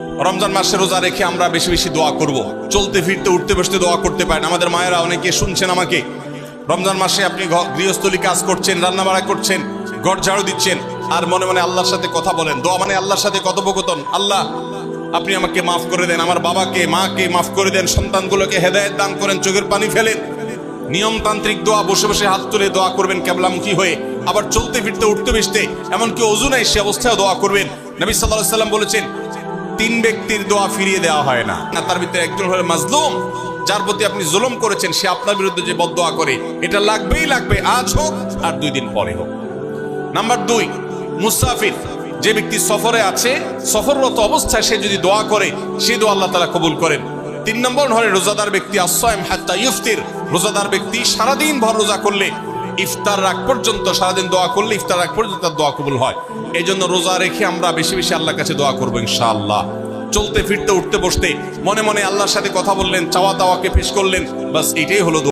রমজান মাসে রোজা রেখে আমরা বেশি বেশি দোয়া করব। চলতে ফিরতে উঠতে বসতে দোয়া করতে পারেন। আমাদের মায়েরা অনেকে শুনছেন আমাকে, রমজান মাসে আপনি গৃহস্থলী কাজ করছেন, রান্না বাড়া করছেন, ঘর ঝাড়ু দিচ্ছেন, আর মনে মনে আল্লাহর সাথে কথা বলেন। দোয়া মানে আল্লাহর সাথে কথোপকথন। আল্লাহ আপনি আমাকে মাফ করে দেন, আমার বাবাকে মাকে মাফ করে দেন, সন্তানগুলোকে হেদায়েত দান করেন, চোখের পানি ফেলেন। নিয়মতান্ত্রিক দোয়া, বসে বসে হাত তুলে দোয়া করবেন কেবলামুখী হয়ে। আবার চলতে ফিরতে উঠতে বসতে, এমনকি ওযু নাই সে অবস্থায় দোয়া করবেন। নবী সাল্লাল্লাহু আলাইহি সাল্লাম বলেছেন, 3 ব্যক্তির দোয়া ফিরিয়ে দেওয়া হয় না। তার ভিতরে একজন হলো মাজলুম, যার প্রতি আপনি জুলুম করেছেন, সে আপনার বিরুদ্ধে যে বদদোয়া করে, এটা লাগবেই লাগবে, আজ হোক আর 2 দিন পরে হোক। নাম্বার 2, মুসাফির, যে ব্যক্তি সফরে আছে, সফররত অবস্থায় সে যদি দোয়া করে, সে দোয়া আল্লাহ তাআলা কবুল করেন। 3 নম্বর হলো রোজাদার ব্যক্তি, as-সাইম হাত্তা ইফতির, রোজাদার ব্যক্তি সারাদিন ভর রোজা করলে, ইফতার আগ পর্যন্ত সারাদিন দোয়া করলে ইফতার আগ পর্যন্ত তার দোয়া কবুল হয়। এই জন্য রোজা রেখে আমরা বেশি বেশি আল্লাহর কাছে দোয়া করবো ইনশাআল্লাহ। চলতে ফিরতে উঠতে বসতে মনে মনে আল্লাহর সাথে কথা বললেন, চাওয়া দাওয়াকে পেশ করলেন, বাস এটাই হলো দোয়া।